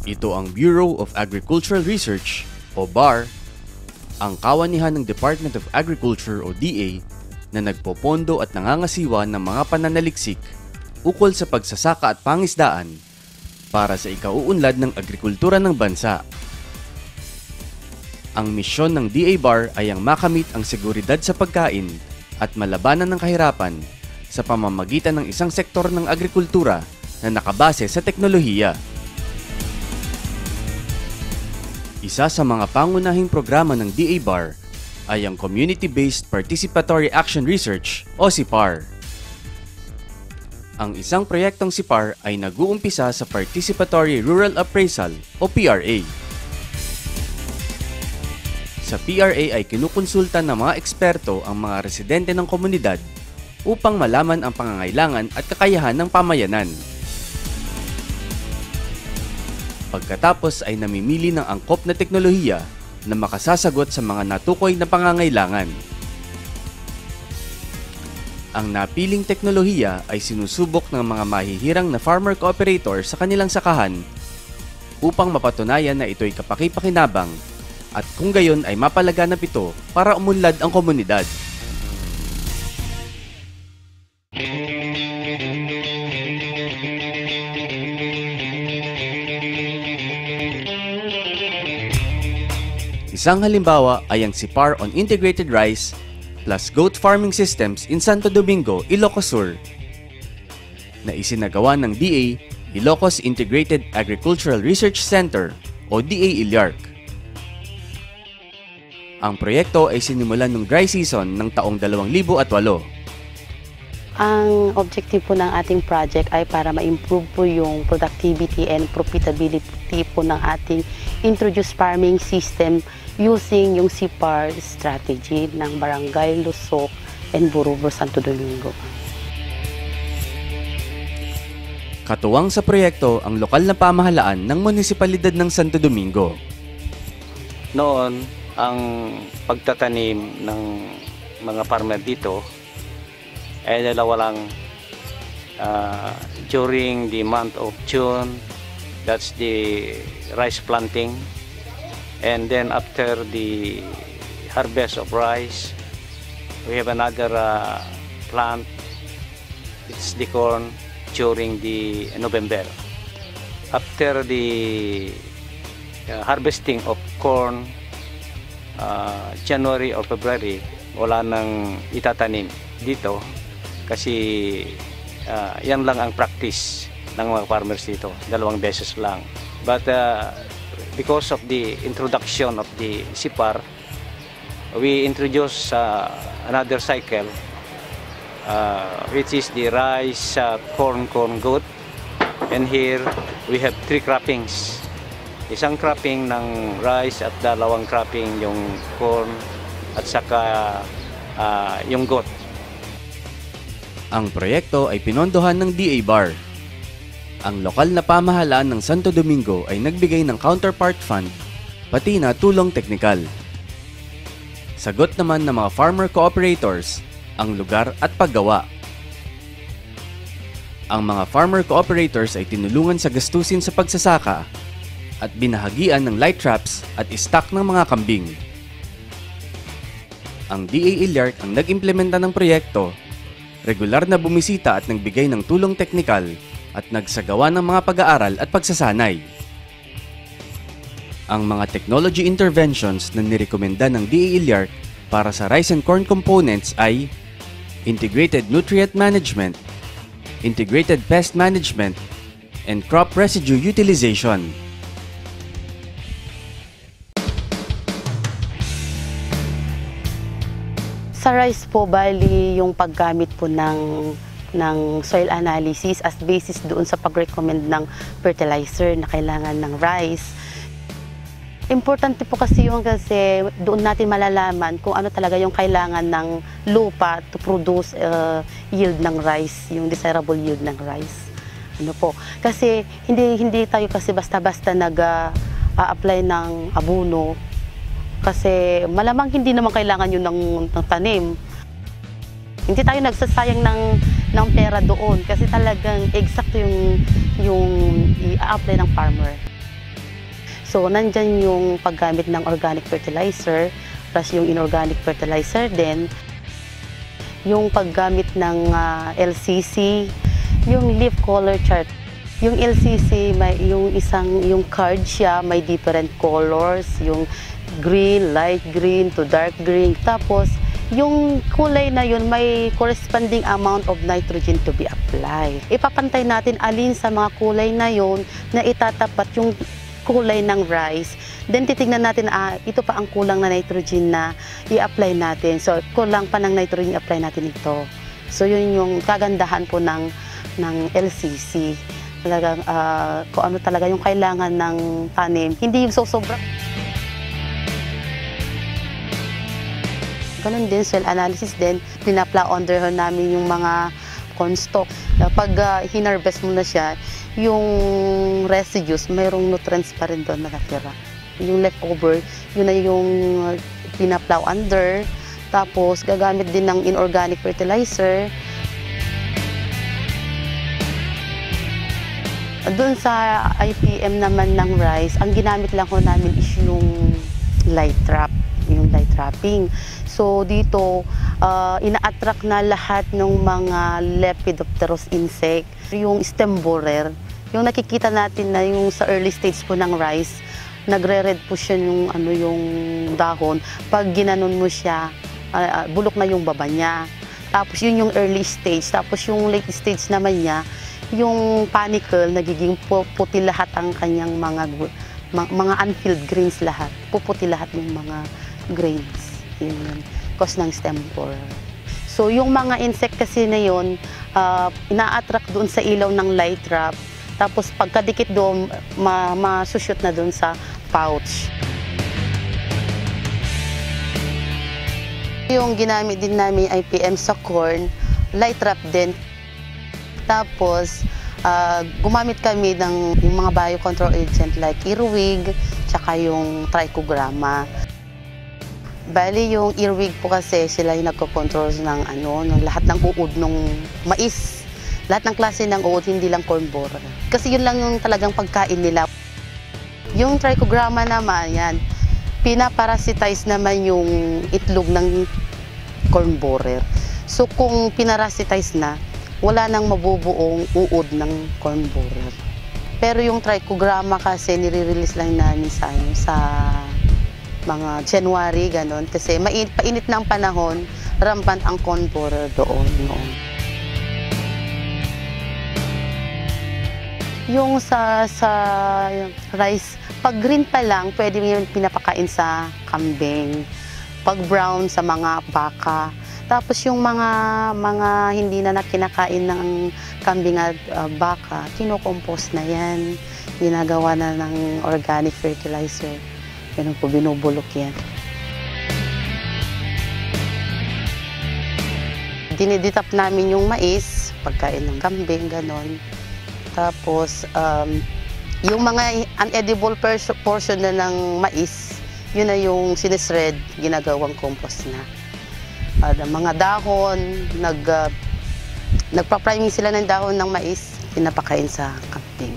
Ito ang Bureau of Agricultural Research o BAR, ang kawanihan ng Department of Agriculture o DA na nagpopondo at nangangasiwa ng mga pananaliksik ukol sa pagsasaka at pangisdaan para sa ikauunlad ng agrikultura ng bansa. Ang misyon ng DA BAR ay ang makamit ang seguridad sa pagkain at malabanan ng kahirapan sa pamamagitan ng isang sektor ng agrikultura na nakabase sa teknolohiya. Isa sa mga pangunahing programa ng DA BAR ay ang Community-Based Participatory Action Research o CPAR. Ang isang proyektong CPAR ay nag-uumpisa sa Participatory Rural Appraisal o PRA. Sa PRA ay kinukonsulta ng mga eksperto ang mga residente ng komunidad upang malaman ang pangangailangan at kakayahan ng pamayanan. Pagkatapos ay namimili ng angkop na teknolohiya na makasasagot sa mga natukoy na pangangailangan. Ang napiling teknolohiya ay sinusubok ng mga mahihirang na farmer cooperator sa kanilang sakahan upang mapatunayan na ito'y kapaki-pakinabang at kung gayon ay mapalaganap ito para umunlad ang komunidad. Isang halimbawa ay ang CPAR on Integrated Rice plus Goat Farming Systems in Santo Domingo, Ilocos Sur na isinagawa ng DA Ilocos Integrated Agricultural Research Center o DA ILYARC. Ang proyekto ay sinimulan ng dry season ng taong 2008. Ang objective po ng ating project ay para ma-improve po yung productivity and profitability po ng ating introduced farming system using yung CPAR strategy ng Barangay Lusok and Burubur, Santo Domingo. Katuwang sa proyekto ang lokal na pamahalaan ng munisipalidad ng Santo Domingo. Noon, ang pagtatanim ng mga farmer dito ay dalawa lang during the month of June, that's the rice planting, and then after the harvest of rice we have another plant, it's the corn, during the November. After the harvesting of corn, January or February, wala nang itatanim dito kasi yan lang ang practice ng mga farmers dito, 2 beses lang. But because of the introduction of the CPAR, we introduce another cycle which is the rice, corn, goat, and here we have 3 croppings. Isang cropping ng rice at 2 cropping yung corn at saka yung goat. Ang proyekto ay pinondohan ng DA BAR. Ang lokal na pamahalaan ng Santo Domingo ay nagbigay ng counterpart fund pati na tulong teknikal. Sagot naman ng mga farmer cooperators ang lugar at paggawa. Ang mga farmer cooperators ay tinulungan sa gastusin sa pagsasaka at binahagian ng light traps at stock ng mga kambing. Ang DA ILYARC ang nag-implementa ng proyekto, regular na bumisita at nagbigay ng tulong teknikal at nagsagawa ng mga pag-aaral at pagsasanay. Ang mga technology interventions na nirekomenda ng DA ILYARC para sa rice and corn components ay Integrated Nutrient Management, Integrated Pest Management, and Crop Residue Utilization. Sa rice po, bali yung paggamit po ng soil analysis as basis doon sa pag-recommend ng fertilizer na kailangan ng rice. Importante po kasi doon natin malalaman kung ano talaga yung kailangan ng lupa to produce yield ng rice, yung desirable yield ng rice. Ano po? Kasi hindi tayo kasi basta-basta nag-apply ng abono kasi malamang hindi naman kailangan yun ng tanim. Hindi tayo nagsasayang ng pera doon kasi talagang exact yung i-apply ng farmer. So, nandyan yung paggamit ng organic fertilizer, plus yung inorganic fertilizer din, yung paggamit ng LCC, yung leaf color chart. Yung LCC, yung card siya, may different colors, yung green, light green to dark green. Tapos, yung kulay na yun, may corresponding amount of nitrogen to be applied. Ipapantay natin alin sa mga kulay na yun na itatapat yung kulay ng rice. Then titignan natin, ito pa ang kulang na nitrogen na i-apply natin. So, kulang pa ng nitrogen i-apply natin ito. So, yun yung kagandahan po ng LCC. Talagang, kung ano talaga yung kailangan ng tanim. Hindi yung sobrang. Ganun din, soil analysis din. Pinapla-under namin yung mga cornstalk. Pag hinarvest mo na siya, yung residues, mayroong nutrients pa rin doon nakatira. Yung leftover, yun na yung pinaplow under. Tapos, gagamit din ng inorganic fertilizer. Doon sa IPM naman ng rice, ang ginamit lang ko namin is yung light trap, yung light trapping. So, dito, ina-attract na lahat ng mga Lepidopterous insect. Yung stem borer, yung nakikita natin na yung sa early stage po ng rice, nagre-red po siya yung dahon. Pag ginanon mo siya, bulok na yung baba niya. Tapos yun yung early stage. Tapos yung late stage naman niya, yung panicle, nagiging puti lahat ang kanyang mga unfilled grains lahat. Puputi lahat yung mga grains. Yun, cause ng stem borer. So yung mga insect kasi na yun, ina-attract doon sa ilaw ng light trap. Tapos pagkadikit doon, masushoot na doon sa pouch. Yung ginamit din namin IPM sa corn, light trap din. Tapos gumamit kami ng yung mga biocontrol agent like earwig, tsaka yung trichogramma. Bali, yung earwig po kasi sila yung nagko-control ng lahat ng uod ng mais. Lahat ng klase ng uod, hindi lang corn borer. Kasi yun lang yung talagang pagkain nila. Yung trichogramma naman, yan, pinaparasitize naman yung itlog ng corn borer. So kung pinarasitize na, wala nang mabubuong uod ng corn borer. Pero yung trichogramma kasi nire-release lang namin sa mga January, ganon. Kasi painit ng panahon, rampant ang corn borer doon. Yung sa rice, pag green pa lang, pwede yung pinapakain sa kambing. Pag brown, sa mga baka. Tapos yung mga hindi na kinakain ng kambing at baka, kinokompost na yan. Ginagawa na ng organic fertilizer. Ganun po, binubulok yan. Diniditap namin yung mais, pagkain ng kambing, ganon. Tapos, yung mga unedible portion na ng mais, yun na yung sinisred, ginagawang compost na. Mga dahon, nagpa-priming sila ng dahon ng mais, pinapakain sa kambing.